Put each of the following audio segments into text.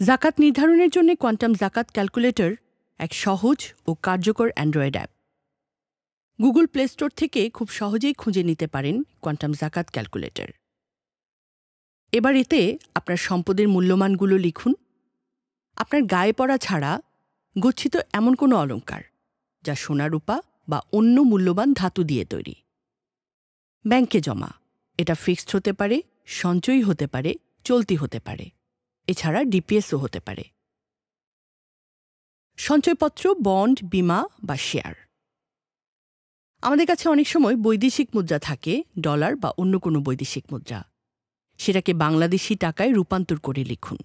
জাকাত নির্ধারণের জন্য কোয়ান্টাম জাকাত ক্যালকুলেটর এক সহজ ও কার্যকর Android app. Google play store থেকে খুব সহজেই খুঁজে নিতে পারেন কোয়ান্টাম জাকাত ক্যালকুলেটর। এবার এতে আপনার সম্পদের মূল্যমানগুলো লিখুন। আপনার গায়ে পড়া ছাড়া গচ্ছিত এমন কোনো অলংকার যা সোনা রূপা বা অন্য মূল্যবান ধাতু দিয়ে তৈরি। ব্যাংকে জমা, এটা ফিক্সড হতে পারে, সঞ্চয়ী হতে পারে, চলতি হতে পারে, এছাড়া ডিপিএসও হতে পারে। সঞ্চয়পত্র, বন্ড, বীমা বা শেয়ার। আমাদের কাছে অনেক সময় বৈদেশিক মুদ্রা থাকে, ডলার বা অন্য কোনো বৈদেশিক মুদ্রা। সেটাকে বাংলাদেশি টাকায় রূপান্তর করে লিখুন।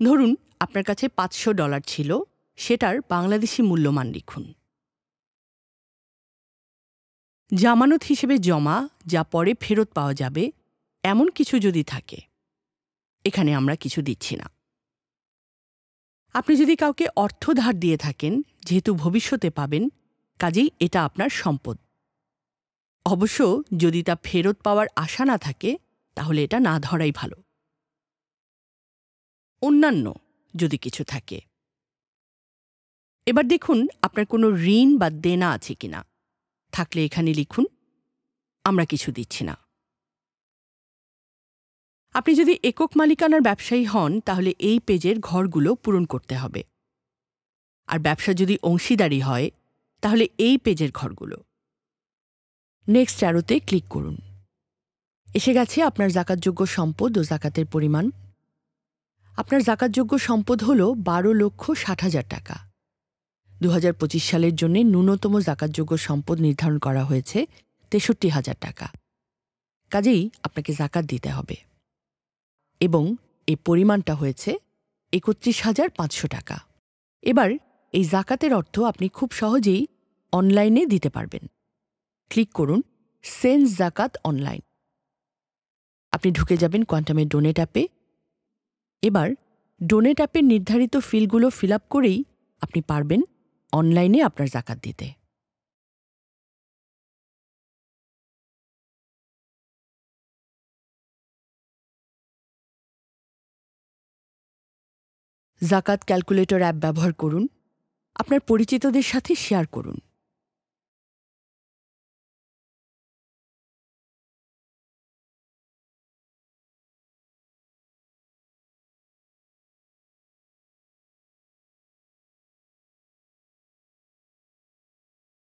ধরুন আপনার কাছে $500 ছিল, সেটার বাংলাদেশি মূল্যমান লিখুন। জামানত হিসেবে জমা, যা পরে ফেরত পাওয়া যাবে, এমন কিছু যদি থাকে। এখানে আমরা কিছু দিচ্ছি না। আপনি যদি কাউকে অর্থ ধার দিয়ে থাকেন, যেহেতু ভবিষ্যতে পাবেন, কাজেই এটা আপনার সম্পদ। অবশ্য যদি তা ফেরত পাওয়ার আশা না থাকে, তাহলে এটা না ধরাই ভালো। অন্যান্য যদি কিছু থাকে। এবার দেখুন আপনার কোনো ঋণ বা দেনা আছে কিনা। থাকলে এখানে লিখুন। আমরা কিছু দিচ্ছি না। আপনি যদি একক মালিকানার ব্যবসায়ী হন, তাহলে এই পেজের ঘরগুলো পূরণ করতে হবে। আর ব্যবসা যদি অংশীদারি হয়, তাহলে এই পেজের ঘরগুলো। নেক্সট অ্যারোতে ক্লিক করুন। এসে গেছে আপনার জাকাতযোগ্য সম্পদ ও জাকাতের পরিমাণ। আপনার জাকাতযোগ্য সম্পদ হল 12,60,000 টাকা। 2025 সালের জন্য ন্যূনতম জাকাতযোগ্য সম্পদ নির্ধারণ করা হয়েছে 63,000 টাকা। কাজেই আপনাকে জাকাত দিতে হবে এবং এই পরিমাণটা হয়েছে 31,500 টাকা। এবার এই জাকাতের অর্থ আপনি খুব সহজেই অনলাইনে দিতে পারবেন। ক্লিক করুন সেন্ড জাকাত অনলাইন। আপনি ঢুকে যাবেন কোয়ান্টামের ডোনেট অ্যাপে। এবার ডোনেট অ্যাপের নির্ধারিত ফিল্ডগুলো ফিল আপ করেই আপনি পারবেন অনলাইনে আপনার জাকাত দিতে। জাকাত ক্যালকুলেটর অ্যাপ ব্যবহার করুন। আপনার পরিচিতদের সাথে শেয়ার করুন।